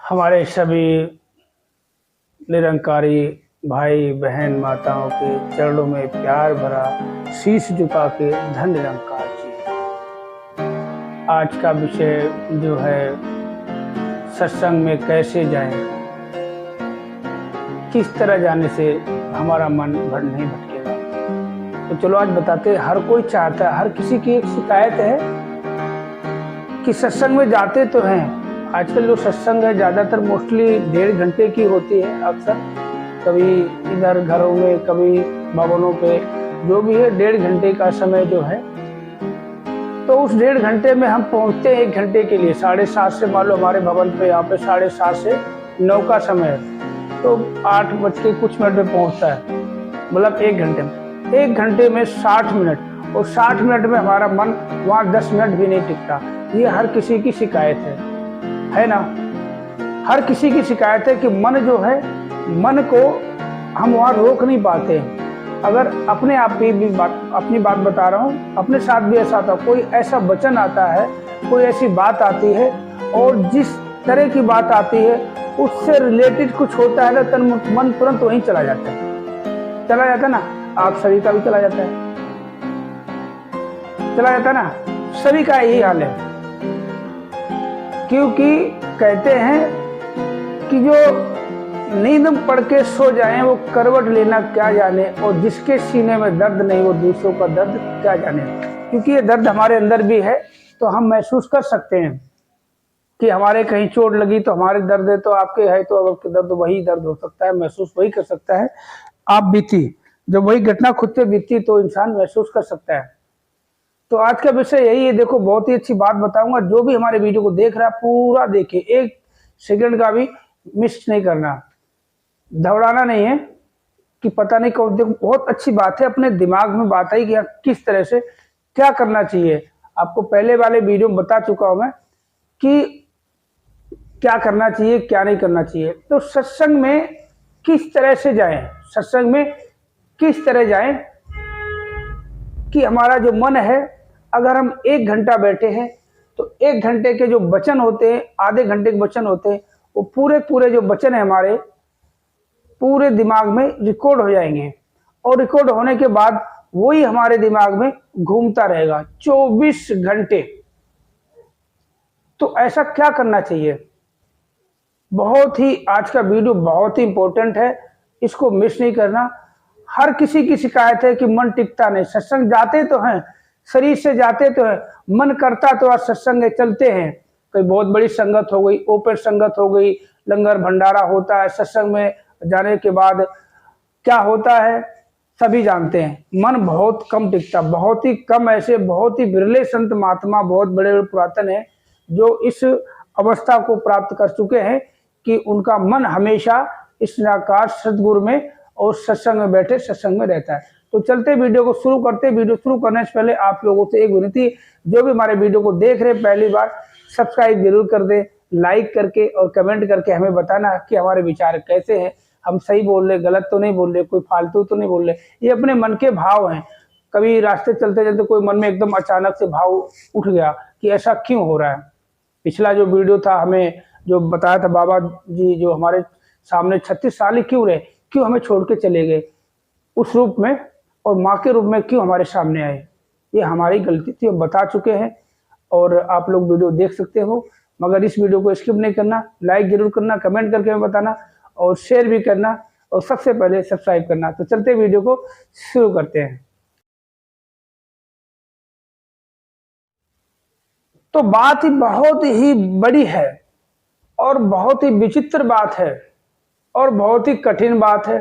हमारे सभी निरंकारी भाई बहन माताओं के चरणों में प्यार भरा शीश झुका के धन निरंकार जी। आज का विषय जो है सत्संग में कैसे जाएं, किस तरह जाने से हमारा मन भर नहीं भटकेगा। तो चलो आज बताते हैं। हर कोई चाहता है, हर किसी की एक शिकायत है कि सत्संग में जाते तो हैं। आजकल जो सत्संग है ज़्यादातर मोस्टली 1.5 घंटे की होती है। अक्सर कभी इधर घरों में, कभी भवनों पे, जो भी है 1.5 घंटे का समय जो है। तो उस 1.5 घंटे में हम पहुंचते हैं 1 घंटे के लिए। 7:30 से मान लो हमारे भवन पे यहाँ पे 7:30 से 9 का समय है, तो 8 बज के कुछ मिनट में पहुंचता है, मतलब 1 घंटे में। 1 घंटे में 60 मिनट, और 60 मिनट में हमारा मन वहाँ 10 मिनट भी नहीं टिकता। ये हर किसी की शिकायत है ना। हर किसी की शिकायत है कि मन जो है, मन को हम वहाँ रोक नहीं पाते हैं। अगर अपने आप की भी बात, अपनी बात बता रहा हूँ, अपने साथ भी ऐसा आता, कोई ऐसा वचन आता है, कोई ऐसी बात आती है, और जिस तरह की बात आती है उससे रिलेटेड कुछ होता है ना, तन मन तुरंत वहीं चला जाता है ना। आप सभी का भी चला जाता है ना, सभी का यही हाल है। क्योंकि कहते हैं कि जो नींद पड़ के सो जाए वो करवट लेना क्या जाने, और जिसके सीने में दर्द नहीं वो दूसरों का दर्द क्या जाने। क्योंकि ये दर्द हमारे अंदर भी है, तो हम महसूस कर सकते हैं कि हमारे कहीं चोट लगी तो हमारे दर्द है, तो आपके है तो आपके दर्द वही दर्द हो सकता है, महसूस वही कर सकता है। आप बीती, जब वही घटना खुद पे बीती तो इंसान महसूस कर सकता है। तो आज का विषय यही है। देखो, बहुत ही अच्छी बात बताऊंगा। जो भी हमारे वीडियो को देख रहा है पूरा देखिए, 1 सेकंड का भी मिस नहीं करना, दौड़ाना नहीं है कि पता नहीं कौन। देखो, बहुत अच्छी बात है, अपने दिमाग में बात आई कि किस तरह से क्या करना चाहिए। आपको पहले वाले वीडियो में बता चुका हूं मैं कि क्या करना चाहिए, क्या नहीं करना चाहिए। तो सत्संग में किस तरह से जाएं, सत्संग में किस तरह जाएं कि हमारा जो मन है, अगर हम 1 घंटा बैठे हैं तो 1 घंटे के जो वचन होते हैं, आधे घंटे के वचन होते हैं, वो पूरे जो वचन है हमारे पूरे दिमाग में रिकॉर्ड हो जाएंगे, और रिकॉर्ड होने के बाद वही हमारे दिमाग में घूमता रहेगा 24 घंटे। तो ऐसा क्या करना चाहिए? बहुत ही आज का वीडियो बहुत ही इंपॉर्टेंट है, इसको मिस नहीं करना। हर किसी की शिकायत है कि मन टिकता नहीं। सत्संग जाते तो हैं, शरीर से जाते तो है, मन करता तो आज सत्संग चलते हैं। कोई बहुत बड़ी संगत हो गई, ओपन संगत हो गई, लंगर भंडारा होता है। सत्संग में जाने के बाद क्या होता है सभी जानते हैं, मन बहुत कम टिकता। बहुत ही कम, ऐसे बहुत ही बिरले संत महात्मा, बहुत बड़े बड़े पुरातन है जो इस अवस्था को प्राप्त कर चुके हैं कि उनका मन हमेशा इस निराकार सदगुरु में और सत्संग में बैठे सत्संग में रहता है। तो चलते वीडियो को शुरू करते। वीडियो शुरू करने से पहले आप लोगों से एक विनती, जो भी हमारे वीडियो को देख रहे पहली बार, सब्सक्राइब जरूर कर दे, लाइक करके और कमेंट करके हमें बताना कि हमारे विचार कैसे हैं, हम सही बोल रहे, गलत तो नहीं बोल रहे, कोई फालतू तो नहीं बोल रहे। ये अपने मन के भाव हैं। कभी रास्ते चलते चलते कोई मन में एकदम अचानक से भाव उठ गया कि ऐसा क्यों हो रहा है। पिछला जो वीडियो था, हमें जो बताया था बाबा जी, जो हमारे सामने 36 साल ही क्यों रहे, क्यों हमें छोड़ के चले गए उस रूप में, और माँ के रूप में क्यों हमारे सामने आए। ये हमारी गलती थी, हम बता चुके हैं, और आप लोग वीडियो देख सकते हो। मगर इस वीडियो को स्किप नहीं करना, लाइक जरूर करना, कमेंट करके हमें बताना, और शेयर भी करना, और सबसे पहले सब्सक्राइब करना। तो चलते वीडियो को शुरू करते हैं। तो बात ही बहुत ही बड़ी है, और बहुत ही विचित्र बात है, और बहुत ही कठिन बात है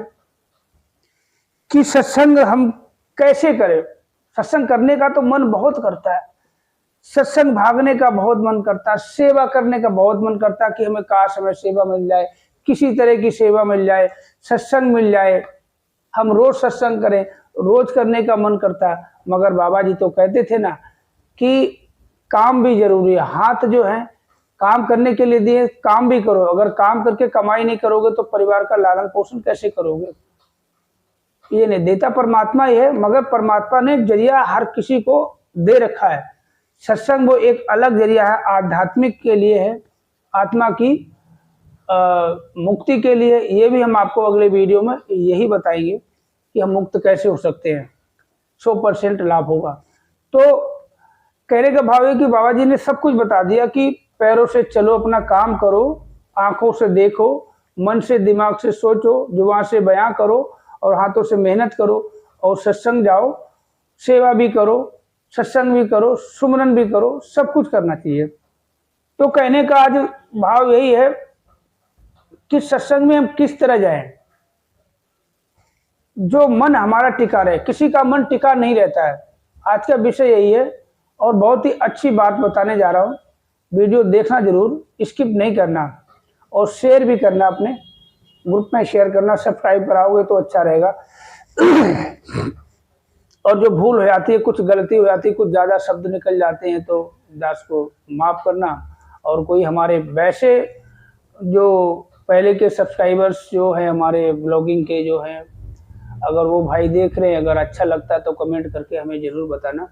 कि सत्संग हम कैसे करें। सत्संग करने का तो मन बहुत करता है, सत्संग भागने का बहुत मन करता है, सेवा करने का बहुत मन करता है कि हमें काश हमें सेवा मिल जाए, किसी तरह की सेवा मिल जाए, सत्संग मिल जाए, हम रोज सत्संग करें, रोज करने का मन करता है। मगर बाबा जी तो कहते थे ना कि काम भी जरूरी है। हाथ जो है काम करने के लिए दिए, काम भी करो। अगर काम करके कमाई नहीं करोगे तो परिवार का लालन पोषण कैसे करोगे? ये नहीं देता, परमात्मा ही है, मगर परमात्मा ने जरिया हर किसी को दे रखा है। सत्संग वो एक अलग जरिया है, आध्यात्मिक के लिए है, आत्मा की मुक्ति के लिए ये भी हम आपको अगले वीडियो में यही बताएंगे कि हम मुक्त कैसे हो सकते हैं, 100% लाभ होगा। तो कहने का भाव है कि बाबा जी ने सब कुछ बता दिया कि पैरों से चलो, अपना काम करो, आंखों से देखो, मन से दिमाग से सोचो, जुबान से बयां करो और हाथों से मेहनत करो और सत्संग जाओ, सेवा भी करो, सत्संग भी करो, सुमरन भी करो, सब कुछ करना चाहिए। तो कहने का आज भाव यही है कि सत्संग में हम किस तरह जाएं, जो मन हमारा टिका रहे। किसी का मन टिका नहीं रहता है, आज का विषय यही है। और बहुत ही अच्छी बात बताने जा रहा हूँ, वीडियो देखना जरूर, स्किप नहीं करना और शेयर भी करना, अपने ग्रुप में शेयर करना, सब्सक्राइब कराओगे तो अच्छा रहेगा। और जो भूल हो जाती है, कुछ गलती हो जाती है, कुछ ज़्यादा शब्द निकल जाते हैं तो दास को माफ़ करना। और कोई हमारे वैसे जो पहले के सब्सक्राइबर्स जो हैं हमारे ब्लॉगिंग के जो हैं, अगर वो भाई देख रहे हैं, अगर अच्छा लगता है तो कमेंट करके हमें ज़रूर बताना।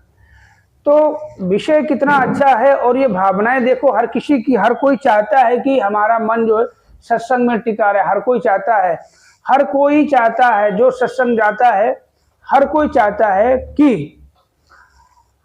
तो विषय कितना अच्छा है और ये भावनाएं देखो, हर किसी की, हर कोई चाहता है कि हमारा मन जो है सत्संग में टिका रहे। हर कोई चाहता है, हर कोई चाहता है, जो सत्संग जाता है हर कोई चाहता है कि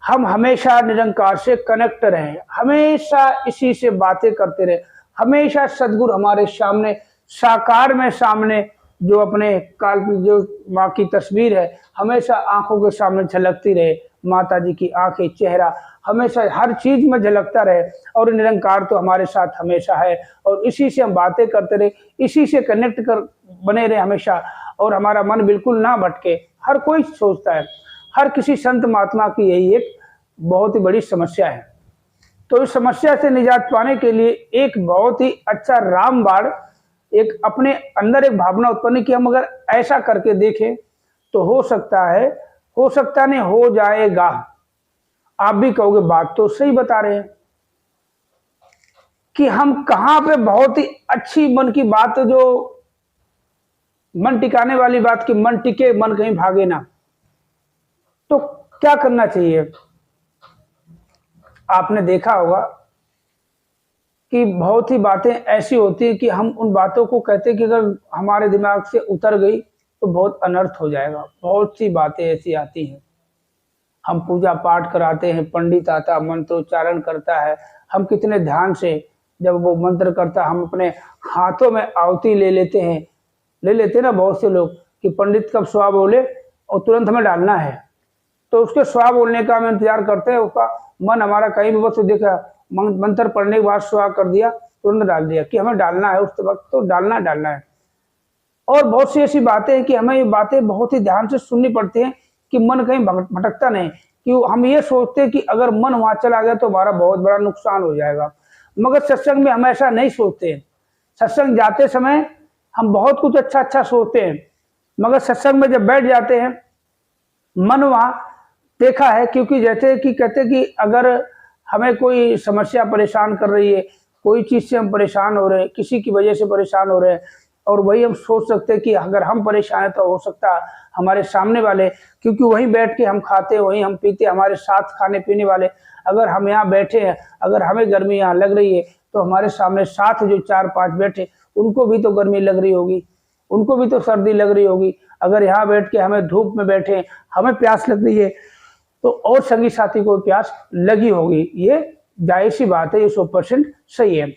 हम हमेशा निरंकार से कनेक्ट रहें, हमेशा इसी से बातें करते रहे, हमेशा सदगुरु हमारे सामने साकार में, सामने जो अपने काल्पनिक जो माँ की तस्वीर है हमेशा आंखों के सामने झलकती रहे। माता जी की आंखें, चेहरा हमेशा हर चीज में झलकता रहे और निरंकार तो हमारे साथ हमेशा है और इसी से हम बातें करते रहे, इसी से कनेक्ट कर बने रहे हमेशा और हमारा मन बिल्कुल ना भटके। हर कोई सोचता है, हर किसी संत महात्मा की यही एक बहुत ही बड़ी समस्या है। तो इस समस्या से निजात पाने के लिए एक बहुत ही अच्छा रामबाण, एक अपने अंदर एक भावना उत्पन्न की हम अगर ऐसा करके देखें तो हो सकता है, हो सकता नहीं हो जाएगा। आप भी कहोगे बात तो सही बता रहे हैं कि हम कहां पे बहुत ही अच्छी मन की बात, जो मन टिकाने वाली बात की मन टिके, मन कहीं भागे ना। तो क्या करना चाहिए? आपने देखा होगा कि बहुत ही बातें ऐसी होती है कि हम उन बातों को कहते हैं कि अगर हमारे दिमाग से उतर गई तो बहुत अनर्थ हो जाएगा। बहुत सी बातें ऐसी आती हैं, हम पूजा पाठ कराते हैं, पंडित आता मंत्रोच्चारण करता है, हम कितने ध्यान से जब वो मंत्र करता हम अपने हाथों में आहुति ले लेते हैं ना बहुत से लोग कि पंडित कब स्वा बोले और तुरंत हमें डालना है। तो उसके स्वा बोलने का हम इंतजार करते हैं, उसका मन हमारा कहीं भी बस देखा मंत्र पढ़ने के बाद स्वा कर दिया, तुरंत डाल दिया कि हमें डालना है, उस वक्त तो डालना है। और बहुत सी ऐसी बातें हैं कि हमें ये बातें बहुत ही ध्यान से सुननी पड़ती हैं कि मन कहीं भटकता नहीं, कि हम ये सोचते हैं कि अगर मन वहां चला गया तो हमारा बहुत बड़ा नुकसान हो जाएगा। मगर सत्संग में हम ऐसा नहीं सोचते हैं। सत्संग जाते समय हम बहुत कुछ अच्छा अच्छा सोचते हैं, मगर सत्संग में जब बैठ जाते हैं मन वहां, देखा है, क्योंकि जैसे कि कहते कि अगर हमें कोई समस्या परेशान कर रही है, कोई चीज से हम परेशान हो रहे हैं, किसी की वजह से परेशान हो रहे हैं, और वही हम सोच सकते हैं कि अगर हम परेशान है तो हो सकता है हमारे सामने वाले, क्योंकि वहीं बैठ के हम खाते, वहीं हम पीते, हमारे साथ खाने पीने वाले, अगर हम यहाँ बैठे हैं, अगर हमें गर्मी यहाँ लग रही है तो हमारे सामने साथ जो 4-5 बैठे उनको भी तो गर्मी लग रही होगी, उनको भी तो सर्दी लग रही होगी। अगर यहाँ बैठ के हमें धूप में बैठे हमें प्यास लग रही है तो और संगी साथी को प्यास लगी होगी। ये जायज़ सी बात है, ये 100% सही है।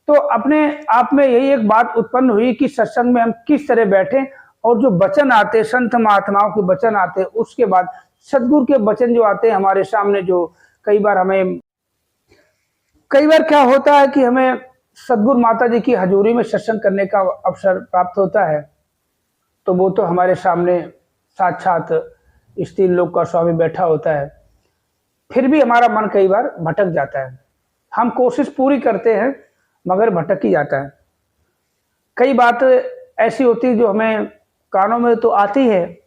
तो अपने आप में यही एक बात उत्पन्न हुई कि सत्संग में हम किस तरह बैठे, और जो वचन आते, संत महात्माओं के वचन आते, उसके बाद सदगुरु के वचन जो आते हैं हमारे सामने, जो कई बार क्या होता है कि हमें सदगुरु माता जी की हजूरी में सत्संग करने का अवसर प्राप्त होता है, तो वो तो हमारे सामने साक्षात स्त्री लोक का स्वामी बैठा होता है। फिर भी हमारा मन कई बार भटक जाता है, हम कोशिश पूरी करते हैं मगर भटक ही जाता है। कई बात ऐसी होती है जो हमें कानों में तो आती है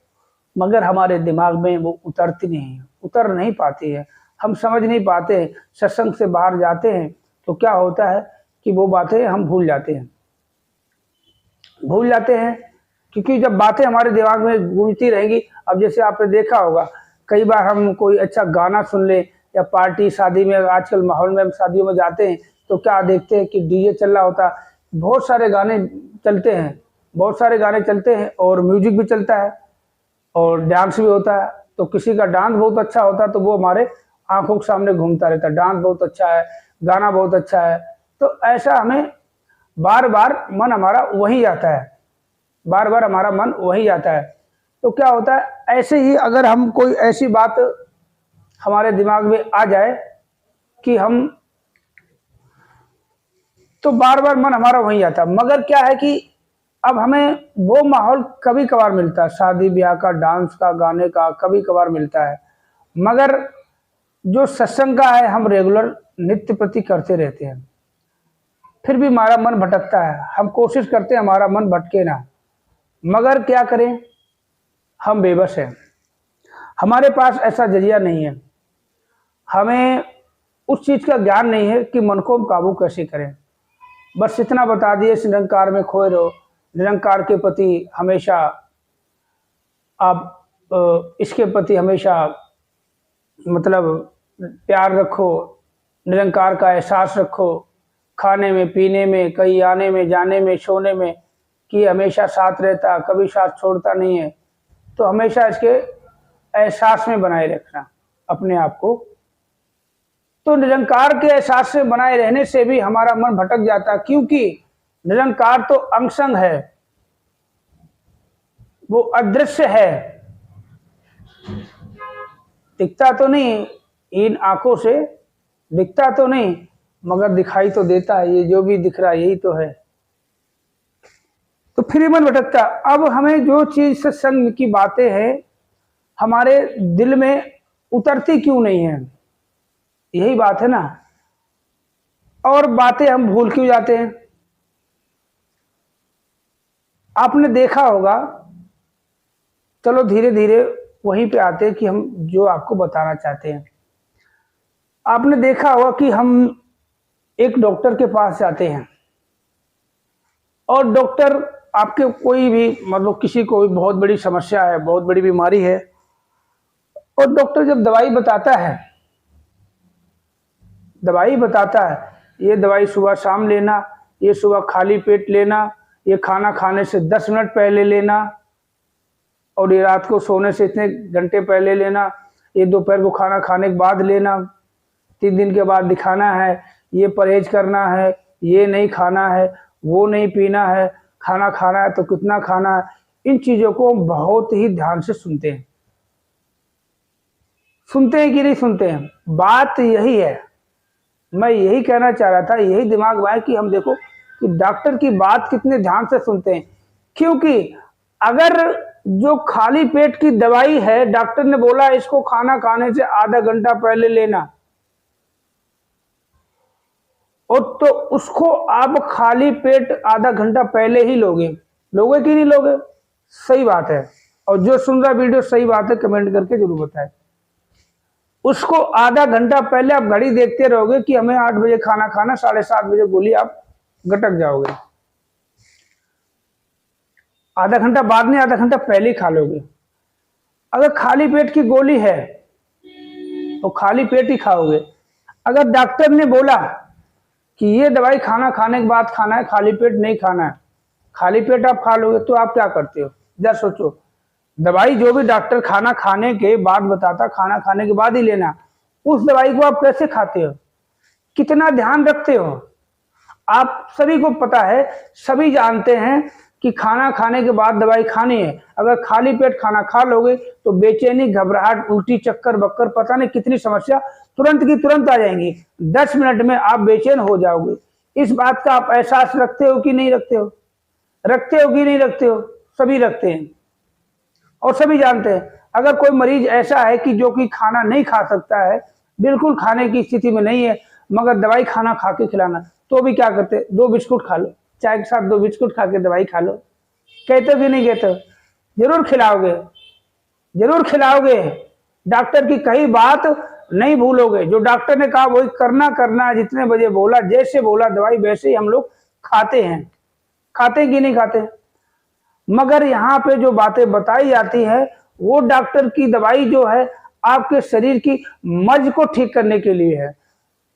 मगर हमारे दिमाग में वो उतरती नहीं है, उतर नहीं पाती है, हम समझ नहीं पाते। सत्संग से बाहर जाते हैं तो क्या होता है कि वो बातें हम भूल जाते हैं, क्योंकि जब बातें हमारे दिमाग में गूंजती रहेंगी, अब जैसे आपने देखा होगा कई बार हम कोई अच्छा गाना सुन ले, या पार्टी शादी में, आजकल माहौल में हम शादियों में जाते हैं तो क्या देखते हैं कि डीजे चल रहा होता, बहुत सारे गाने चलते हैं, बहुत सारे गाने चलते हैं और म्यूजिक भी चलता है और डांस भी होता है। तो किसी का डांस बहुत अच्छा होता है तो वो हमारे आंखों के सामने घूमता रहता है, डांस बहुत अच्छा है, गाना बहुत अच्छा है। तो ऐसा हमें बार बार मन हमारा वही आता है, बार बार हमारा मन वही आता है। तो क्या होता है, ऐसे ही अगर हम कोई ऐसी बात हमारे दिमाग में आ जाए कि हम, तो बार बार मन हमारा वही आता है। मगर क्या है कि अब हमें वो माहौल कभी कभार मिलता है, शादी ब्याह का, डांस का, गाने का कभी कभार मिलता है। मगर जो सत्संग का है हम रेगुलर नित्य प्रति करते रहते हैं, फिर भी हमारा मन भटकता है। हम कोशिश करते हैं हमारा मन भटके ना, मगर क्या करें, हम बेबस हैं, हमारे पास ऐसा जरिया नहीं है, हमें उस चीज का ज्ञान नहीं है कि मन को हम काबू कैसे करें। बस इतना बता दिए, इस निरंकार में खोए रहो, निरंकार के प्रति हमेशा आप इसके प्रति हमेशा मतलब प्यार रखो, निरंकार का एहसास रखो, खाने में, पीने में, कहीं आने में, जाने में, सोने में, कि हमेशा साथ रहता, कभी साथ छोड़ता नहीं है। तो हमेशा इसके एहसास में बनाए रखना अपने आप को। तो निरंकार के एहसास से बनाए रहने से भी हमारा मन भटक जाता, क्योंकि निरंकार तो अंगसंग है, वो अदृश्य है, दिखता तो नहीं, इन आंखों से दिखता तो नहीं, मगर दिखाई तो देता है। ये जो भी दिख रहा है यही तो है। तो फिर मन भटकता। अब हमें जो चीज सत्संग की बातें हैं हमारे दिल में उतरती क्यों नहीं है, यही बात है ना। और बातें हम भूल क्यों जाते हैं। आपने देखा होगा, चलो धीरे धीरे वहीं पे आते हैं कि हम जो आपको बताना चाहते हैं। आपने देखा होगा कि हम एक डॉक्टर के पास जाते हैं और डॉक्टर आपके कोई भी मतलब किसी को भी बहुत बड़ी समस्या है, बहुत बड़ी बीमारी है, और डॉक्टर जब दवाई बताता है, दवाई बताता है, ये दवाई सुबह शाम लेना, ये सुबह खाली पेट लेना, ये खाना खाने से 10 मिनट पहले लेना, और ये रात को सोने से इतने घंटे पहले लेना, ये दोपहर को खाना खाने के बाद लेना, 3 दिन के बाद दिखाना है, ये परहेज करना है, ये नहीं खाना है, वो नहीं पीना है, खाना खाना है तो कितना खाना है। इन चीज़ों को हम बहुत ही ध्यान से सुनते हैं। सुनते हैं कि नहीं सुनते हैं, बात यही है। मैं यही कहना चाह रहा था, यही दिमाग में आया कि हम देखो कि डॉक्टर की बात कितने ध्यान से सुनते हैं। क्योंकि अगर जो खाली पेट की दवाई है, डॉक्टर ने बोला इसको खाना खाने से आधा घंटा पहले लेना, और तो उसको आप खाली पेट आधा घंटा पहले ही लोगे, लोगे कि नहीं लोगे। सही बात है। और जो सुन रहा वीडियो सही बात है कमेंट करके जरूर बताएं। उसको आधा घंटा पहले आप घड़ी देखते रहोगे कि हमें 8 बजे खाना खाना, 7:30 बजे गोली आप गटक जाओगे। आधा घंटा बाद में, आधा घंटा पहले ही खा लोगे। अगर खाली पेट की गोली है तो खाली पेट ही खाओगे। अगर डॉक्टर ने बोला कि ये दवाई खाना खाने के बाद खाना है, खाली पेट नहीं खाना है, खाली पेट आप खा लोगे, तो आप क्या करते हो जरा सोचो। दवाई जो भी डॉक्टर खाना खाने के बाद बताता, खाना खाने के बाद ही लेना, उस दवाई को आप कैसे खाते हो, कितना ध्यान रखते हो। आप सभी को पता है, सभी जानते हैं कि खाना खाने के बाद दवाई खानी है। अगर खाली पेट खाना खा लोगे तो बेचैनी, घबराहट, उल्टी, चक्कर बक्कर, पता नहीं कितनी समस्या तुरंत की तुरंत आ जाएंगी। 10 मिनट में आप बेचैन हो जाओगे। इस बात का आप एहसास रखते हो कि नहीं रखते हो, रखते हो कि नहीं रखते हो। सभी रखते हैं और सभी जानते हैं। अगर कोई मरीज ऐसा है कि जो कि खाना नहीं खा सकता है, बिल्कुल खाने की स्थिति में नहीं है, मगर दवाई खाना खा के खिलाना, तो भी क्या करते, 2 बिस्कुट खा लो, चाय के साथ 2 बिस्कुट खा के दवाई खा लो। कहते हो कि नहीं कहते हो, जरूर खिलाओगे, जरूर खिलाओगे। डॉक्टर की कही बात नहीं भूलोगे, जो डॉक्टर ने कहा वही करना है। जितने बजे बोला, जैसे बोला दवाई वैसे ही हम लोग खाते हैं। खाते कि नहीं खाते। मगर यहाँ पे जो बातें बताई जाती है, वो डॉक्टर की दवाई जो है आपके शरीर की मर्ज को ठीक करने के लिए है,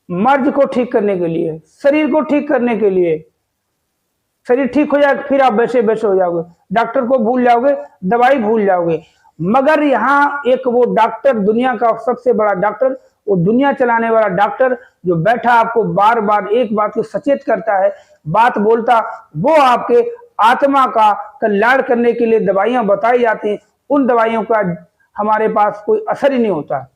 मर्ज को ठीक करने के लिए, शरीर को ठीक करने के लिए। शरीर ठीक हो जाएगा, फिर आप वैसे वैसे हो जाओगे, डॉक्टर को भूल जाओगे, दवाई भूल जाओगे। मगर यहाँ एक वो डॉक्टर, दुनिया का सबसे बड़ा डॉक्टर, वो दुनिया चलाने वाला डॉक्टर जो बैठा आपको बार बार एक बात को सचेत करता है, बात बोलता, वो आपके आत्मा का कल्याण करने के लिए दवाइयां बताई जाती हैं। उन दवाइयों का हमारे पास कोई असर ही नहीं होता।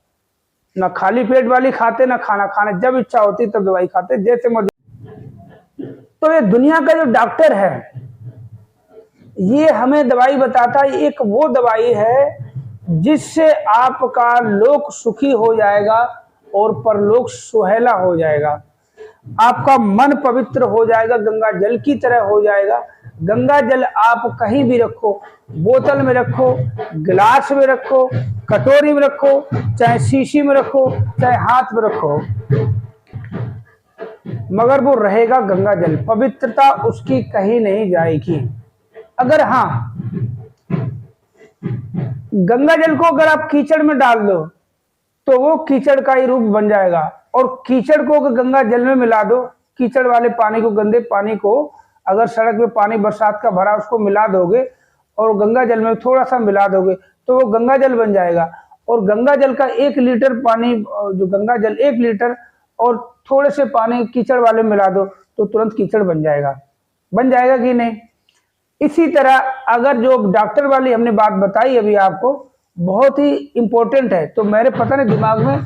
ना खाली पेट वाली खाते, ना खाना खाने, जब इच्छा होती तब दवाई खाते, जैसे मर्जी। तो ये दुनिया का जो डॉक्टर है, ये हमें दवाई बताता है। एक वो दवाई है जिससे आपका लोक सुखी हो जाएगा और परलोक सुहेला हो जाएगा। आपका मन पवित्र हो जाएगा, गंगा जल की तरह हो जाएगा। गंगा जल आप कहीं भी रखो, बोतल में रखो, गिलास में रखो, कटोरी में रखो, चाहे शीशी में रखो, चाहे हाथ में रखो, मगर वो रहेगा गंगा जल, पवित्रता उसकी कहीं नहीं जाएगी। अगर हाँ, गंगा जल को अगर आप कीचड़ में डाल दो तो वो कीचड़ का ही रूप बन जाएगा। और कीचड़ को अगर गंगा जल में मिला दो, कीचड़ वाले पानी को, गंदे पानी को, अगर सड़क में पानी बरसात का भरा उसको मिला दोगे और गंगा जल में थोड़ा सा मिला दोगे तो वो गंगा जल बन जाएगा। और गंगा जल का 1 लीटर पानी, जो गंगा जल 1 लीटर और थोड़े से पानी कीचड़ वाले मिला दो तो तुरंत कीचड़ बन जाएगा। बन जाएगा कि नहीं? इसी तरह अगर जो डॉक्टर वाली हमने बात बताई अभी आपको, बहुत ही इंपॉर्टेंट है, तो मेरे पता नहीं दिमाग में,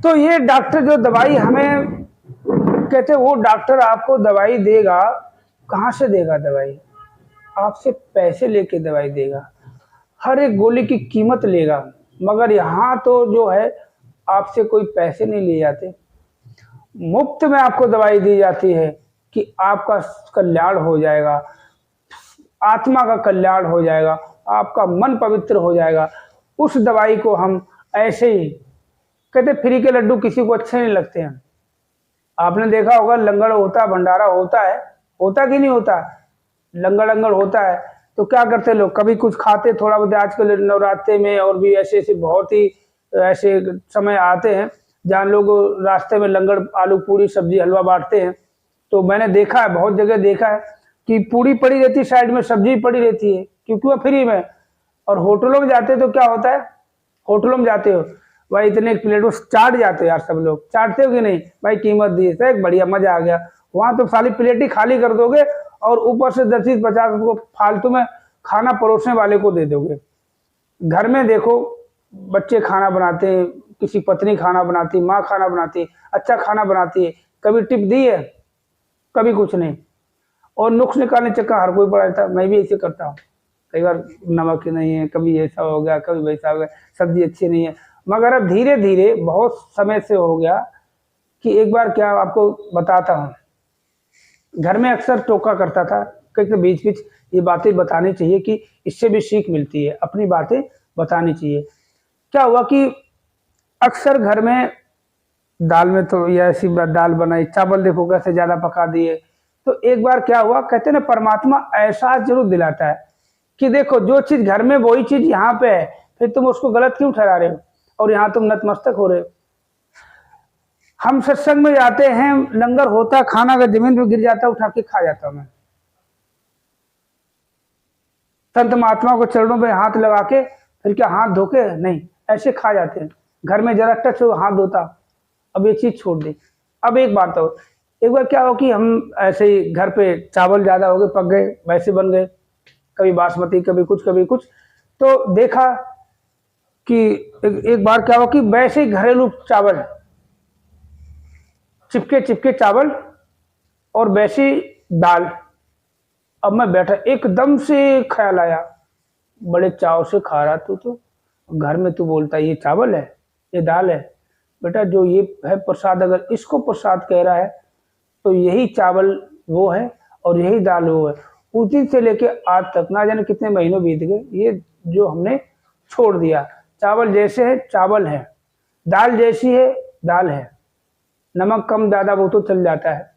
तो ये डॉक्टर जो दवाई हमें कहते हैं, वो डॉक्टर आपको दवाई देगा। कहाँ से देगा दवाई? आपसे पैसे लेके दवाई देगा, हर एक गोली की कीमत लेगा। मगर यहाँ तो जो है आपसे कोई पैसे नहीं लिए जाते, मुफ्त में आपको दवाई दी जाती है कि आपका कल्याण हो जाएगा, आत्मा का कल्याण हो जाएगा, आपका मन पवित्र हो जाएगा। उस दवाई को हम ऐसे ही कहते, फ्री के लड्डू किसी को अच्छे नहीं लगते हैं। आपने देखा होगा, लंगर होता, भंडारा होता है, होता कि नहीं होता? लंगर होता है तो क्या करते लोग, कभी कुछ खाते थोड़ा बहुत। आजकल नवरात्रे में और भी ऐसे ऐसे बहुत ही ऐसे समय आते हैं जहाँ लोग रास्ते में लंगर, आलू पूरी सब्जी हलवा बांटते हैं। तो मैंने देखा है, बहुत जगह देखा है कि पूरी पड़ी रहती है, साइड में सब्जी पड़ी रहती है, क्योंकि वह फ्री में। और होटलों में जाते तो क्या होता है, होटलों में जाते हो भाई, इतने प्लेट में चाट जाते हो यार, सब लोग चाटते हो कि नहीं भाई, कीमत दी है, एक बढ़िया मजा आ गया। वहां तो सारी प्लेट ही खाली कर दोगे और ऊपर से 10-50 को फालतू में खाना परोसने वाले को दे दोगे। घर में देखो, बच्चे खाना बनाते हैं, किसी पत्नी खाना बनाती, माँ खाना बनाती, अच्छा खाना बनाती है, कभी टिप दी है? कभी कुछ नहीं। और नुक्स निकालने चक्कर हर कोई पड़ा रहता है। मैं भी ऐसे करता हूँ, कई बार नमक नहीं है, कभी ऐसा हो गया, कभी वैसा हो गया, सब्जी अच्छी नहीं है। मगर अब धीरे धीरे बहुत समय से हो गया कि एक बार क्या आपको बताता हूँ, घर में अक्सर टोका करता था, क्योंकि बीच बीच ये बातें बतानी चाहिए कि इससे भी सीख मिलती है, अपनी बातें बतानी चाहिए। क्या हुआ कि अक्सर घर में दाल में तो ये ऐसी दाल बनाई, चावल देखो कैसे ज्यादा पका दिए। तो एक बार क्या हुआ, कहते ना परमात्मा एहसास जरूर दिलाता है कि देखो जो चीज घर में वही चीज यहाँ पे है, फिर तुम उसको गलत क्यों ठहरा रहे हो और यहाँ तुम नतमस्तक हो रहे हो। हम सत्संग में जाते हैं, लंगर होता, खाना अगर जमीन पे गिर जाता उठा के खा जाता मैं। संत महात्मा को चरणों पे हाथ लगा के फिर क्या हाथ धोके नहीं, ऐसे खा जाते हैं। घर में जरा टच हो हाथ धोता, अब ये चीज छोड़ दी। अब एक बात हो, एक बार क्या हो कि हम ऐसे ही घर पे चावल ज्यादा हो गए, पक गए, वैसे बन गए, कभी बासमती कभी कुछ, तो देखा कि एक बार क्या हो कि वैसे ही घरेलू चावल, चिपके चावल और वैसी दाल। अब मैं बैठा, एकदम से ख्याल आया, बड़े चाव से खा रहा तू, तो घर में तू बोलता ये चावल है, ये दाल है। बेटा जो ये है प्रसाद, अगर इसको प्रसाद कह रहा है तो यही चावल वो है और यही दाल वो है। उस दिन से लेके आज तक ना जाने कितने महीनों बीत गए, ये जो हमने छोड़ दिया। चावल जैसे है चावल है, दाल जैसी है दाल है, नमक कम ज्यादा वो तो चल जाता है,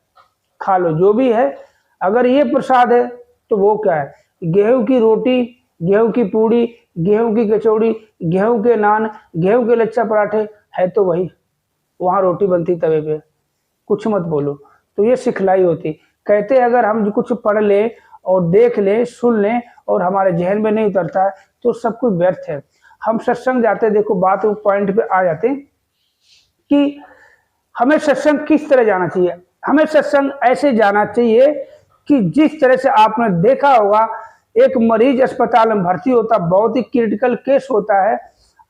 खा लो जो भी है। अगर ये प्रसाद है तो वो क्या है, गेहूं की रोटी, गेहूं की पूड़ी, गेहूं की कचौड़ी, गेहूं के नान, गेहूं के लच्छा पराठे, है तो वही। वहां रोटी बनती तवे पे, कुछ मत बोलो। तो ये सिखलाई होती। कहते अगर हम कुछ पढ़ लें और देख लें, सुन लें और हमारे जहन में नहीं उतरता है तो सब कुछ व्यर्थ है। हम सत्संग जाते, देखो बात पॉइंट पे आ जाते कि हमें सत्संग किस तरह जाना चाहिए। हमें सत्संग ऐसे जाना चाहिए कि जिस तरह से आपने देखा होगा एक मरीज अस्पताल में भर्ती होता, बहुत ही क्रिटिकल केस होता है,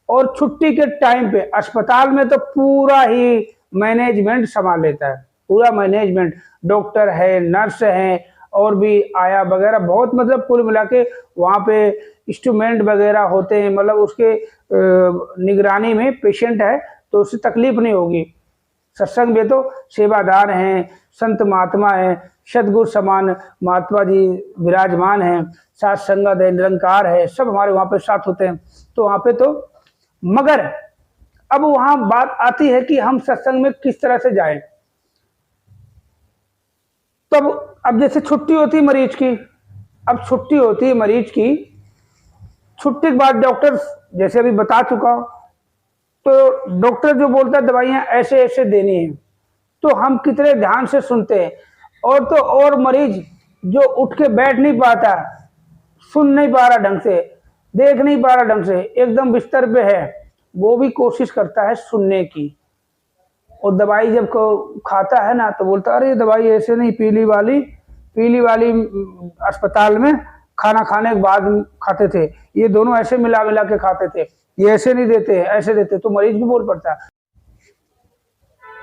और छुट्टी के टाइम पे अस्पताल में तो पूरा ही मैनेजमेंट संभाल लेता है, पूरा मैनेजमेंट, डॉक्टर है, नर्स है और भी आया वगैरह, बहुत मतलब कुल मिला के वहाँ पे इंस्ट्रूमेंट वगैरह होते हैं, मतलब उसके निगरानी में पेशेंट है तो उससे तकलीफ नहीं होगी। सत्संग में तो सेवादार हैं, संत महात्मा हैं, सदगुरु समान महात्मा जी विराजमान हैं, साथ संगत है, निरंकार है, सब हमारे वहाँ पे साथ होते हैं। तो वहाँ पे तो मगर अब वहाँ बात आती है कि हम सत्संग में किस तरह से जाएं। तब अब जैसे छुट्टी होती है मरीज की, अब छुट्टी होती है मरीज की, छुट्टी के बाद डॉक्टर जैसे अभी बता चुका हूं, तो डॉक्टर जो बोलता है दवाइयां ऐसे ऐसे देनी है, तो हम कितने ध्यान से सुनते हैं। और तो और मरीज जो उठ के बैठ नहीं पाता, सुन नहीं पा रहा ढंग से, देख नहीं पा रहा ढंग से, एकदम बिस्तर पे है, वो भी कोशिश करता है सुनने की। और दवाई जब को खाता है ना तो बोलता अरे दवाई ऐसे नहीं, पीली वाली अस्पताल में खाना खाने के बाद खाते थे, ये दोनों ऐसे मिला मिला के खाते थे, ये ऐसे नहीं देते, ऐसे देते, तो मरीज भी बोल पड़ता।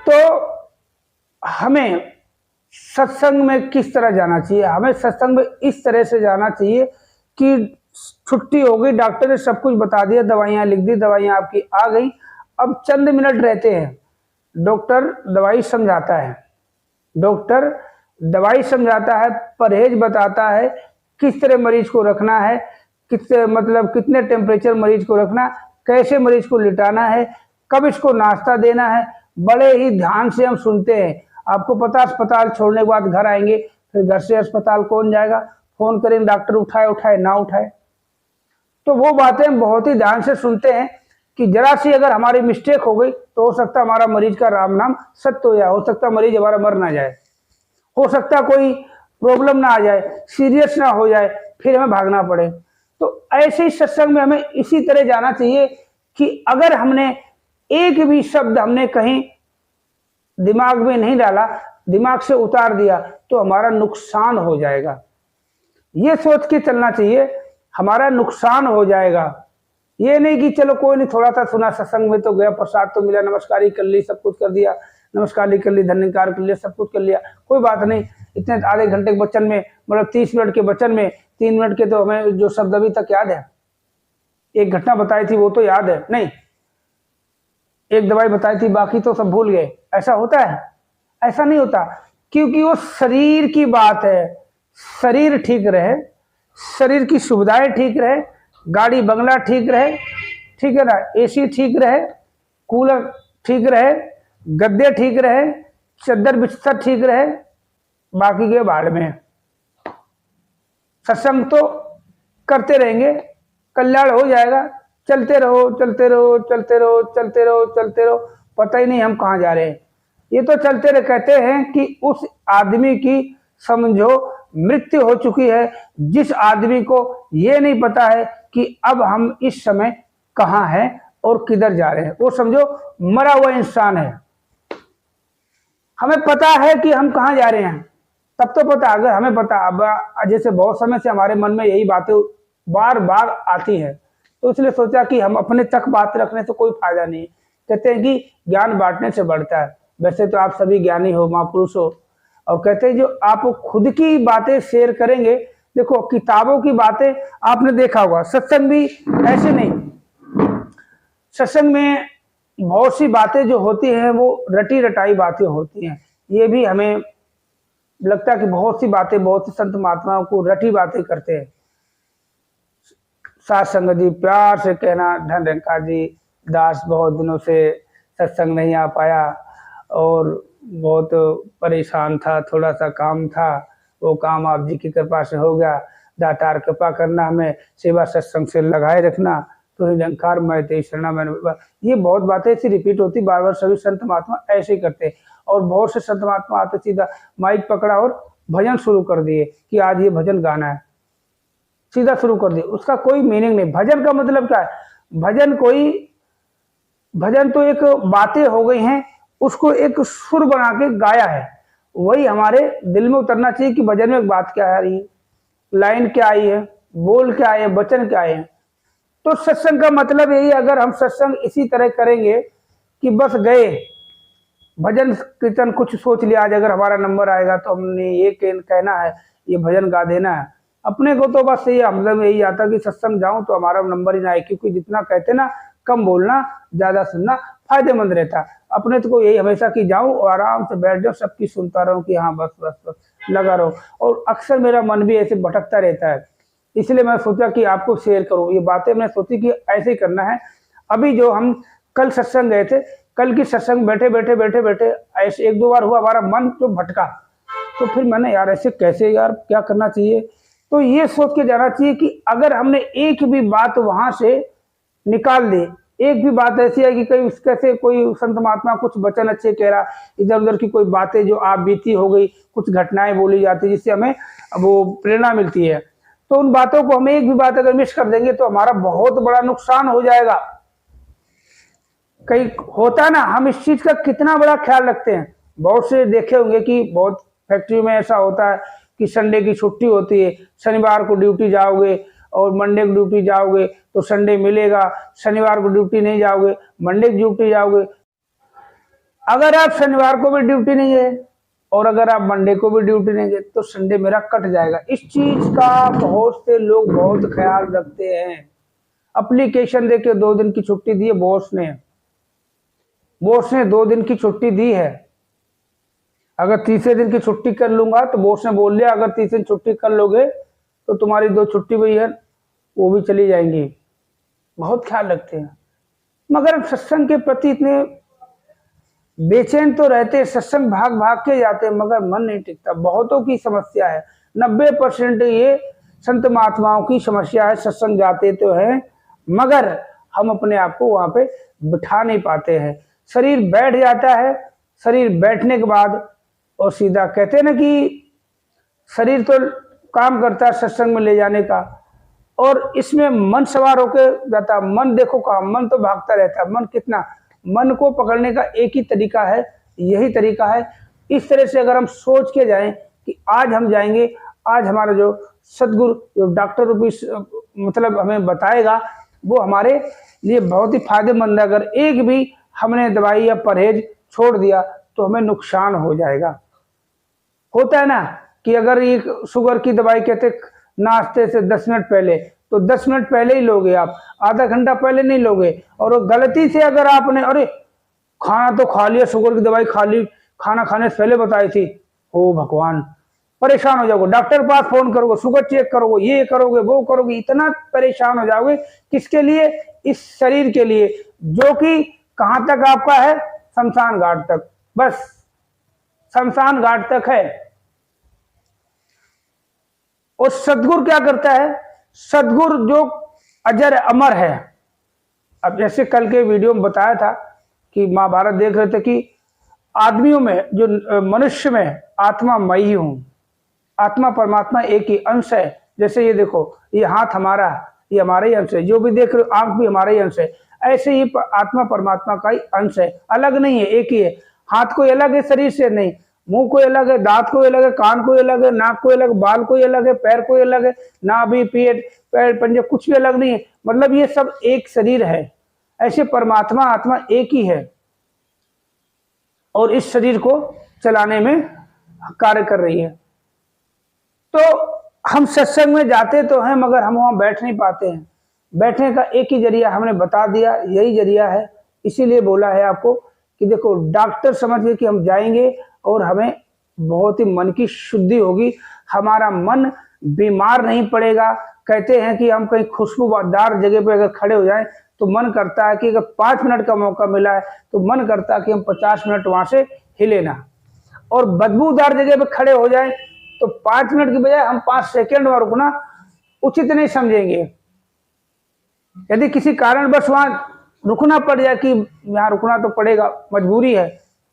तो हमें सत्संग में किस तरह जाना चाहिए? हमें सत्संग में इस तरह से जाना चाहिए कि छुट्टी हो गई, डॉक्टर ने सब कुछ बता दिया, दवाइयां लिख दी, दवाइयां आपकी आ गई, अब चंद मिनट रहते हैं, डॉक्टर दवाई समझाता है, डॉक्टर दवाई समझाता है, परहेज बताता है, किस तरह मरीज को रखना है, कितने टेम्परेचर मरीज को रखना, कैसे मरीज को लिटाना है, कब इसको नाश्ता देना है, बड़े ही ध्यान से हम सुनते हैं। आपको पता अस्पताल छोड़ने के बाद घर आएंगे, फिर घर से अस्पताल कौन जाएगा, फोन करेंगे डॉक्टर उठाए ना उठाए, तो वो बातें बहुत ही ध्यान से सुनते हैं कि जरा सी अगर हमारी मिस्टेक हो गई तो हो सकता हमारा मरीज का राम नाम सत्य हो जाए, हो सकता मरीज हमारा मर ना जाए, हो सकता कोई प्रॉब्लम ना आ जाए, सीरियस ना हो जाए, फिर हमें भागना पड़े। तो ऐसे ही सत्संग में हमें इसी तरह जाना चाहिए कि अगर हमने एक भी शब्द हमने कहीं दिमाग में नहीं डाला, दिमाग से उतार दिया, तो हमारा नुकसान हो जाएगा। ये सोच के चलना चाहिए हमारा नुकसान हो जाएगा। ये नहीं कि चलो कोई नहीं, थोड़ा सा सुना सत्संग में तो गया, प्रसाद तो मिला, नमस्कार ही कर ली, सब कुछ कर दिया, नमस्कार ही कर ली, धन्यकार कर लिया, सब कुछ कर लिया, कोई बात नहीं। इतने आधे घंटे के वचन में, मतलब 30 मिनट के वचन में 3 मिनट के तो हमें जो शब्द अभी तक याद है, एक घटना बताई थी वो तो याद है नहीं, एक दवाई बताई थी बाकी तो सब भूल गए, ऐसा होता है? ऐसा नहीं होता, क्योंकि वो शरीर की बात है। शरीर ठीक रहे, शरीर की सुविधाएं ठीक रहे, गाड़ी बंगला ठीक रहे, ठीक है ना, एसी ठीक रहे, कूलर ठीक रहे, गद्दे ठीक रहे, चद्दर बिस्तर ठीक रहे, बाकी के बाढ़ में। सत्संग तो करते रहेंगे, कल्याण हो जाएगा, चलते रहो चलते रहो चलते रहो चलते रहो चलते रहो, पता ही नहीं हम कहाँ जा रहे हैं। ये तो चलते रहे। कहते हैं कि उस आदमी की समझो मृत्यु हो चुकी है जिस आदमी को ये नहीं पता है कि अब हम इस समय कहाँ हैं और किधर जा रहे हैं, वो समझो मरा हुआ इंसान है। हमें पता है कि हम कहाँ जा रहे हैं, तब तो पता, अगर हमें पता, अब जैसे बहुत समय से हमारे मन में यही बातें बार बार आती हैं, तो इसलिए सोचा कि हम अपने तक बात रखने से कोई फायदा नहीं। कहते हैं कि ज्ञान बांटने से बढ़ता है। वैसे तो आप सभी ज्ञानी हो, महापुरुष हो, और कहते हैं जो आप खुद की बातें शेयर करेंगे, देखो किताबों की बातें आपने देखा होगा, सत्संग भी ऐसे नहीं। सत्संग में बहुत सी बातें जो होती हैं वो रटी रटाई बातें होती हैं। ये भी हमें लगता है कि बहुत सी बातें, बहुत सी संत महात्माओं को रटी बातें करते हैं। साथ संगत जी प्यार से कहना, धनकार जी दास बहुत दिनों से सत्संग नहीं आ पाया और बहुत परेशान था, थोड़ा सा काम था, वो काम आप जी की कृपा से हो गया। दातार कृपा करना, हमें सेवा सत्संग से लगाए रखना, तो निरंकार मैं तेरी शरणा मैंने। ये बहुत बातें ऐसी रिपीट होती बार बार, सभी संत महात्मा ऐसे ही करते। और बहुत से संत महात्मा आते सीधा माइक पकड़ा और भजन शुरू कर दिए कि आज ये भजन गाना है, सीधा शुरू कर दिए। उसका कोई मीनिंग नहीं। भजन का मतलब क्या है? भजन तो एक बातें हो गई हैं, उसको एक सुर बना के गाया है। वही हमारे दिल में उतरना चाहिए कि भजन में एक बात क्या आ रही है, लाइन क्या आई है, बोल क्या आए, वचन क्या आए। तो सत्संग का मतलब यही, अगर हम सत्संग इसी तरह करेंगे कि बस गए भजन कीर्तन कुछ सोच लिया, आज अगर हमारा नंबर आएगा तो हमने ये कहना है, ये भजन गा देना है अपने को, तो बस ये मतलब यही आता कि सत्संग जाऊं तो हमारा नंबर ही ना आए, क्योंकि जितना कहते ना कम बोलना ज्यादा सुनना फायदेमंद रहता। अपने तो को यही हमेशा कि जाऊं और आराम से बैठ जाऊं, सबकी सुनता रहूं कि हाँ बस बस बस लगा रहो। और अक्सर मेरा मन भी ऐसे भटकता रहता है, इसलिए मैं सोचा कि आपको शेयर करूं ये बातें। मैंने सोची कि ऐसे ही करना है। अभी जो हम कल सत्संग गए थे, कल की सत्संग बैठे बैठे ऐसे एक दो बार हुआ हमारा मन जो भटका, तो फिर मैंने यार ऐसे कैसे, यार क्या करना चाहिए। तो ये सोच के जाना चाहिए कि अगर हमने एक भी बात वहां से निकाल दे, एक भी बात ऐसी है कि कहीं कैसे कोई संत महात्मा कुछ वचन अच्छे कह रहा, इधर उधर की कोई बातें जो आप बीती हो गई, कुछ घटनाएं बोली जाती जिससे हमें वो प्रेरणा मिलती है, तो उन बातों को हम एक भी बात अगर मिस कर देंगे तो हमारा बहुत बड़ा नुकसान हो जाएगा। कहीं होता है ना, हम इस चीज का कितना बड़ा ख्याल रखते हैं। बहुत से देखे होंगे कि बहुत फैक्ट्री में ऐसा होता है कि संडे की छुट्टी होती है, शनिवार को ड्यूटी जाओगे और मंडे को ड्यूटी जाओगे तो संडे मिलेगा, शनिवार को ड्यूटी नहीं जाओगे मंडे की ड्यूटी जाओगे। अगर आप शनिवार को भी ड्यूटी नहीं है और अगर आप मंडे को भी ड्यूटी नहीं गए तो संडे मेरा कट जाएगा। इस चीज का बहुत से लोग बहुत ख्याल रखते हैं। एप्लीकेशन देके 2 दिन की छुट्टी दी है बॉस ने 2 दिन की छुट्टी दी है, अगर तीसरे दिन की छुट्टी कर लूंगा तो बॉस ने बोल दिया अगर तीसरे दिन छुट्टी कर लोगे तो तुम्हारी 2 छुट्टी हुई है वो भी चली जाएंगी। बहुत ख्याल रखते हैं, मगर सत्संग के प्रति इतने बेचैन तो रहते, सत्संग भाग भाग के जाते हैं मगर मन नहीं टिकता। बहुतों की समस्या है, 90% ये संत महात्माओं की समस्या है। सत्संग जाते तो हैं मगर हम अपने आप को वहां पे बिठा नहीं पाते हैं। शरीर बैठ जाता है, शरीर बैठने के बाद और सीधा कहते हैं ना कि शरीर तो काम करता है सत्संग में ले जाने का, और इसमें मन सवार होकर जाता। मन देखो कहाँ, मन तो भागता रहता है। मन कितना, मन को पकड़ने का एक ही तरीका है, यही तरीका है। इस तरह से अगर हम सोच के जाएं कि आज हम जाएंगे, आज हमारा जो सदगुरु जो डॉक्टर रूपी मतलब हमें बताएगा वो हमारे लिए बहुत ही फायदेमंद है। अगर एक भी हमने दवाई या परहेज छोड़ दिया तो हमें नुकसान हो जाएगा। होता है ना कि अगर ये शुगर की दवाई कहते नाश्ते से 10 मिनट पहले, तो 10 मिनट पहले ही लोगे आप, आधा घंटा पहले नहीं लोगे। और गलती से अगर आपने अरे खाना तो खा लिया, शुगर की दवाई खा ली, खाना खाने से पहले बताई थी, ओ भगवान, परेशान हो जाओगे। डॉक्टर पास फोन करोगे, शुगर चेक करोगे, ये करोगे वो करोगे, इतना परेशान हो जाओगे। किसके लिए? इस शरीर के लिए, जो कि कहां तक आपका है? शमशान घाट तक, बस शमशान घाट तक है। और सदगुरु क्या करता है? सदगुरु जो अजर अमर है। अब जैसे कल के वीडियो में बताया था कि महाभारत देख रहे थे कि आदमियों में जो मनुष्य में आत्मा मैं ही हूं, आत्मा परमात्मा एक ही अंश है। जैसे ये देखो, ये हाथ हमारा, ये हमारा ही अंश है, जो भी देख रहे हो आंख भी हमारा ही अंश है। ऐसे ही आत्मा परमात्मा का ही अंश है, अलग नहीं है, एक ही है। हाथ कोई अलग है शरीर से नहीं, मुंह कोई अलग है, दांत कोई अलग है, कान कोई अलग है, नाक कोई अलग, बाल कोई अलग है, पैर कोई अलग है, नाभि पेट पैर पंजे कुछ भी अलग नहीं है। मतलब ये सब एक शरीर है। ऐसे परमात्मा आत्मा एक ही है और इस शरीर को चलाने में कार्य कर रही है। तो हम सत्संग में जाते तो हैं मगर हम वहां बैठ नहीं पाते हैं। बैठने का एक ही जरिया हमने बता दिया, यही जरिया है। इसीलिए बोला है आपको कि देखो, डॉक्टर समझ गए कि हम जाएंगे और हमें बहुत ही मन की शुद्धि होगी, हमारा मन बीमार नहीं पड़ेगा। कहते हैं कि हम कहीं खुशबूदार जगह पे अगर खड़े हो जाएं तो मन करता है कि अगर 5 मिनट का मौका मिला है तो मन करता है कि हम 50 मिनट वहां से हिले ना। और बदबूदार जगह पे खड़े हो जाएं तो 5 मिनट की बजाय हम 5 सेकंड में रुकना उचित नहीं समझेंगे। यदि किसी कारण बस वहां रुकना पड़ जाए कि यहाँ रुकना तो पड़ेगा, मजबूरी है,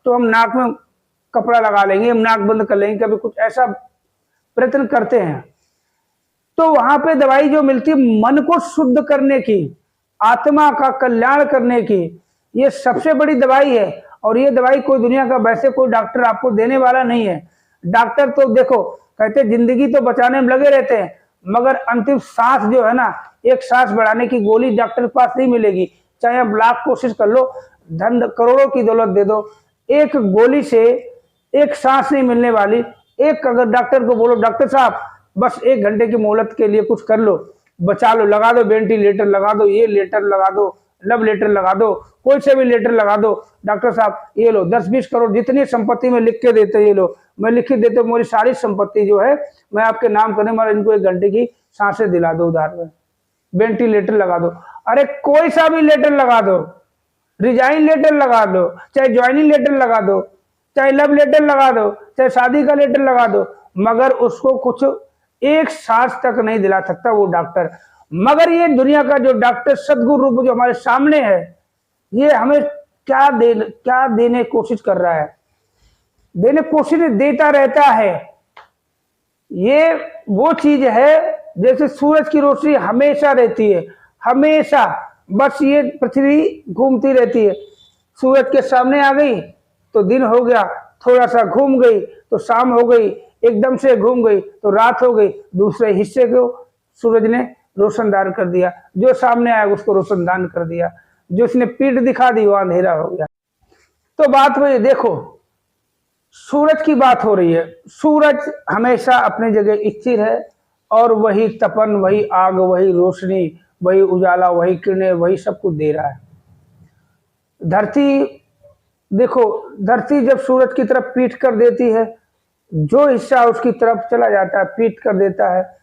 तो हम नाक में कपड़ा लगा लेंगे, नाक बंद कर लेंगे, कभी कुछ ऐसा प्रयत्न करते हैं। तो वहां पे दवाई जो मिलती है मन को शुद्ध करने की, आत्मा का कल्याण करने की, ये सबसे बड़ी दवाई है। और ये दवाई कोई दुनिया का वैसे कोई डॉक्टर आपको देने वाला नहीं है। डॉक्टर तो देखो कहते जिंदगी तो बचाने में लगे रहते हैं, मगर अंतिम सांस जो है ना, एक सांस बढ़ाने की गोली डॉक्टर के पास नहीं मिलेगी। चाहे आप लाख कोशिश कर लो, धन करोड़ों की दौलत दे दो, एक गोली से एक सांस नहीं मिलने वाली। एक अगर डॉक्टर को बोलो डॉक्टर साहब बस 1 घंटे की मोहलत के लिए कुछ कर लो, बचा लो, लगा दो वेंटिलेटर, लगा दो ये लेटर, लगा दो लब लेटर, लगा दो कोई से भी लेटर लगा दो, डॉक्टर साहब ये लो 10-20 करोड़ जितनी संपत्ति में लिख के देते, ये लो मैं लिख के देते, मेरी सारी संपत्ति जो है मैं आपके नाम करने वाला, इनको 1 घंटे की सांसें दिला दो उधार में, वेंटिलेटर लगा दो। अरे कोई सा भी लेटर लगा दो, रिजाइन लेटर लगा दो, चाहे ज्वाइनिंग लेटर लगा दो, चाहे लव लेटर लगा दो, चाहे शादी का लेटर लगा दो, मगर उसको कुछ एक सांस तक नहीं दिला सकता वो डॉक्टर। मगर ये दुनिया का जो डॉक्टर सदगुरु रूप जो हमारे सामने है, ये हमें क्या देने की कोशिश कर रहा है, देने कोशिश देता रहता है। ये वो चीज है जैसे सूरज की रोशनी हमेशा रहती है, हमेशा, बस ये पृथ्वी घूमती रहती है। सूरज के सामने आ गई तो दिन हो गया, थोड़ा सा घूम गई तो शाम हो गई, एकदम से घूम गई तो रात हो गई, दूसरे हिस्से को सूरज ने रोशनदान कर दिया, जो सामने आया उसको रोशनदान कर दिया, जो उसने पीठ दिखा दी वो अंधेरा हो गया। तो बात वही, देखो सूरज की बात हो रही है, सूरज हमेशा अपनी जगह स्थिर है और वही तपन, वही आग, वही रोशनी, वही उजाला, वही किरणें, वही सब कुछ दे रहा है। धरती देखो, धरती जब सूरज की तरफ पीठ कर देती है, जो हिस्सा उसकी तरफ चला जाता है, पीठ कर देता है,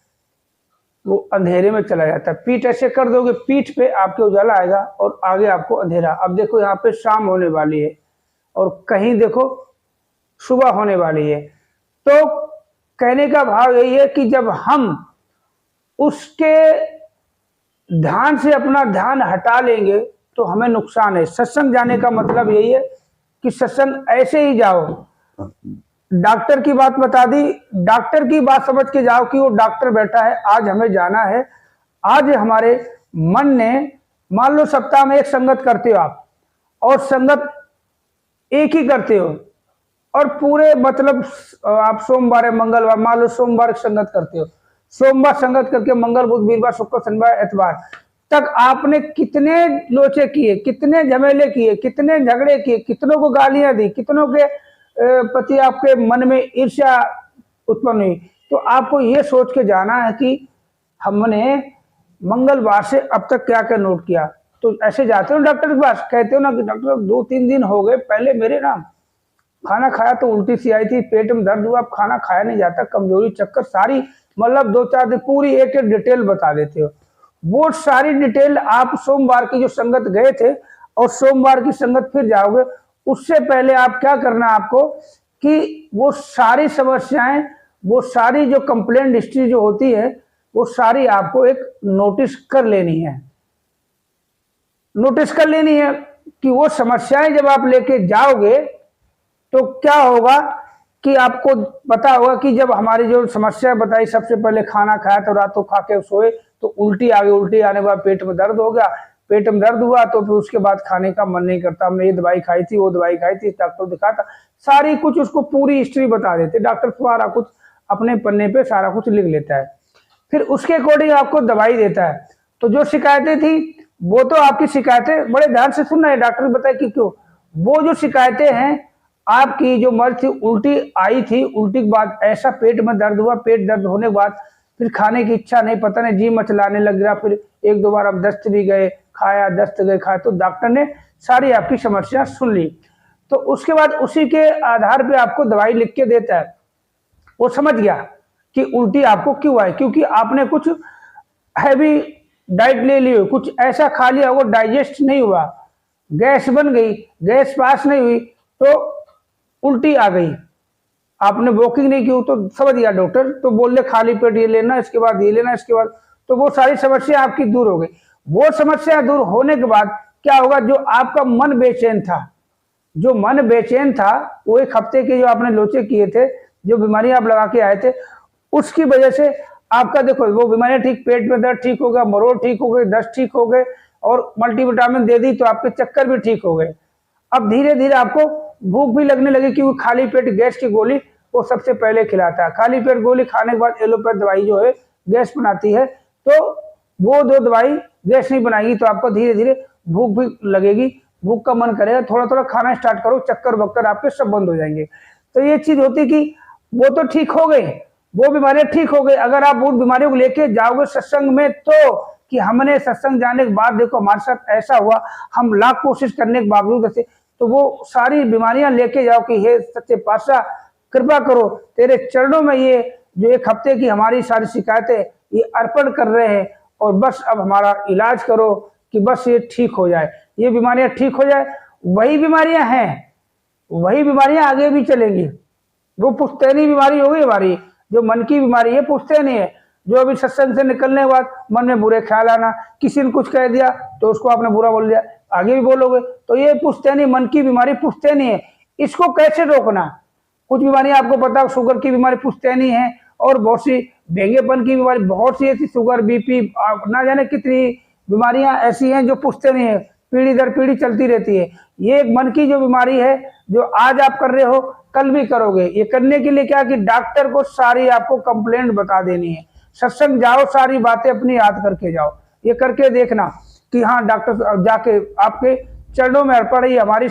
वो अंधेरे में चला जाता है। पीठ ऐसे कर दोगे, पीठ पे आपके उजाला आएगा और आगे आपको अंधेरा। अब देखो यहाँ पे शाम होने वाली है और कहीं देखो सुबह होने वाली है। तो कहने का भाव यही है कि जब हम उसके ध्यान से अपना ध्यान हटा लेंगे तो हमें नुकसान है। सत्संग जाने का मतलब यही है कि सत्संग ऐसे ही जाओ, डॉक्टर की बात बता दी, डॉक्टर की बात समझ के जाओ कि वो डॉक्टर बैठा है, आज हमें जाना है। आज हमारे मन ने, मान लो सप्ताह में एक संगत करते हो आप, और संगत एक ही करते हो, और पूरे मतलब आप सोमवार मंगलवार, मान लो सोमवार संगत करते हो, सोमवार संगत करके मंगल बुध वीरवार शुक्र शनिवार एतवार तक आपने कितने लोचे किए, कितने झमेले किए, कितने झगड़े किए, कितनों को गालियां दी, कितनों के प्रति आपके मन में ईर्ष्या उत्पन्न हुई। तो आपको ये सोच के जाना है कि हमने मंगलवार से अब तक क्या क्या नोट किया। तो ऐसे जाते हो डॉक्टर के पास, कहते हो ना कि डॉक्टर 2-3 दिन हो गए, पहले मेरे ना खाना खाया तो उल्टी सी आई थी, पेट में दर्द हुआ, अब खाना खाया नहीं जाता, कमजोरी, चक्कर, सारी मतलब 2-4 दिन पूरी एक एक डिटेल बता देते हो। वो सारी डिटेल आप सोमवार की जो संगत गए थे और सोमवार की संगत फिर जाओगे, उससे पहले आप क्या करना आपको कि वो सारी समस्याएं, वो सारी जो कंप्लेंट हिस्ट्री जो होती है, वो सारी आपको एक नोटिस कर लेनी है। नोटिस कर लेनी है कि वो समस्याएं जब आप लेके जाओगे तो क्या होगा कि आपको पता होगा कि जब हमारी जो समस्या बताई, सबसे पहले खाना खाया तो रात को खा के सोए तो उल्टी आ गई, उल्टी आने के बाद पेट में दर्द हो गया, पेट में दर्द हुआ तो फिर उसके बाद खाने का मन नहीं करता, हमने ये दवाई खाई थी, वो दवाई खाई थी, डॉक्टर दिखाया था, सारी कुछ उसको पूरी हिस्ट्री बता देते डॉक्टर, सारा कुछ अपने पन्ने पे सारा कुछ लिख लेता है, फिर उसके अकॉर्डिंग आपको दवाई देता है। तो जो शिकायतें थी वो तो आपकी शिकायतें, बड़े ध्यान से सुनना है, डॉक्टर बताए कि क्यों, वो जो शिकायतें हैं आपकी, जो मर्ज थी, उल्टी आई थी, उल्टी के बाद ऐसा पेट में दर्द हुआ, पेट दर्द होने के बाद फिर खाने की इच्छा नहीं, पता नहीं जी मचलाने लग गया, फिर 1-2 बार अब दस्त भी गए, खाया, दस्त गए, खाया, तो डॉक्टर ने सारी आपकी समस्या सुन ली। तो उसके बाद उसी के आधार पे आपको दवाई लिख के देता है। वो समझ गया कि उल्टी आपको क्यों आई, क्योंकि आपने कुछ हैवी डाइट ले ली हो, कुछ ऐसा खा लिया वो डाइजेस्ट नहीं हुआ, गैस बन गई, गैस पास नहीं हुई तो उल्टी आ गई, आपने वॉकिंग नहीं की तो समझ गया डॉक्टर, तो बोल दे खाली पेट ये लेना, इसके बाद ये लेना, इसके बाद, तो वो सारी समस्या आपकी दूर हो गई। वो समस्या दूर होने के बाद क्या होगा, जो आपका मन बेचैन था, जो मन बेचैन था, वो एक हफ्ते के जो आपने लोचे किए थे, जो बीमारियां आप लगा के आए थे, उसकी वजह से आपका देखो वो बीमारियां ठीक, पेट में दर्द ठीक हो गया, मरोड़ ठीक हो गए, दस्त ठीक हो गए, और मल्टीविटामिन दे दी तो आपके चक्कर भी ठीक हो गए। अब धीरे धीरे आपको भूख भी लगने लगी, क्योंकि खाली पेट गैस की गोली वो सबसे पहले खिलाता है। खाली पेट गोली खाने के बाद एलोपैथ दवाई जो है गैस बनाती है, तो वो दो दवाई गैस नहीं बनाएगी, तो आपको धीरे धीरे भूख भी लगेगी, भूख का मन करेगा, थोड़ा थोड़ा खाना स्टार्ट करो, चक्कर बक्कर आपके सब बंद हो जाएंगे। तो ये चीज होती कि वो तो ठीक हो गई, वो बीमारियां ठीक हो गई। अगर आप उन बीमारियों को लेके जाओगे सत्संग में, तो कि हमने सत्संग जाने के बाद देखो हमारे साथ ऐसा हुआ, हम लाख कोशिश करने के बावजूद ऐसे, तो वो सारी बीमारियां लेके जाओ कि हे सच्चे पातशाह कृपा करो, तेरे चरणों में ये जो एक हफ्ते की हमारी सारी शिकायतें ये अर्पण कर रहे हैं, और बस अब हमारा इलाज करो कि बस ये ठीक हो जाए, ये बीमारियां ठीक हो जाए। वही बीमारियां हैं, वही बीमारियां आगे भी चलेंगी। वो पुश्तैनी बीमारी होगी हमारी, जो मन की बीमारी है पुश्तैनी है, जो अभी सत्संग से निकलने के बाद मन में बुरे ख्याल आना, किसी ने कुछ कह दिया तो उसको आपने बुरा बोल दिया, आगे भी बोलोगे, तो ये पुश्तैनी मन की बीमारी पुश्तैनी है। इसको कैसे रोकना? कुछ बीमारियां आपको पता है, शुगर की बीमारी पुश्तैनी है, और बहुत सी भेंगेपन की बीमारी, बहुत सी ऐसी शुगर, बीपी, ना जाने कितनी बीमारियां ऐसी हैं जो पुश्तैनी है, पीढ़ी दर पीढ़ी चलती रहती है। ये एक मन की जो बीमारी है, जो आज आप कर रहे हो कल भी करोगे। ये करने के लिए क्या कि डॉक्टर को सारी आपको कंप्लेंट बता देनी है, सत्संग जाओ, सारी बातें अपनी याद करके जाओ, ये करके देखना कि हाँ डॉक्टर जाके आपके चरणों में अर्पण है, हमारी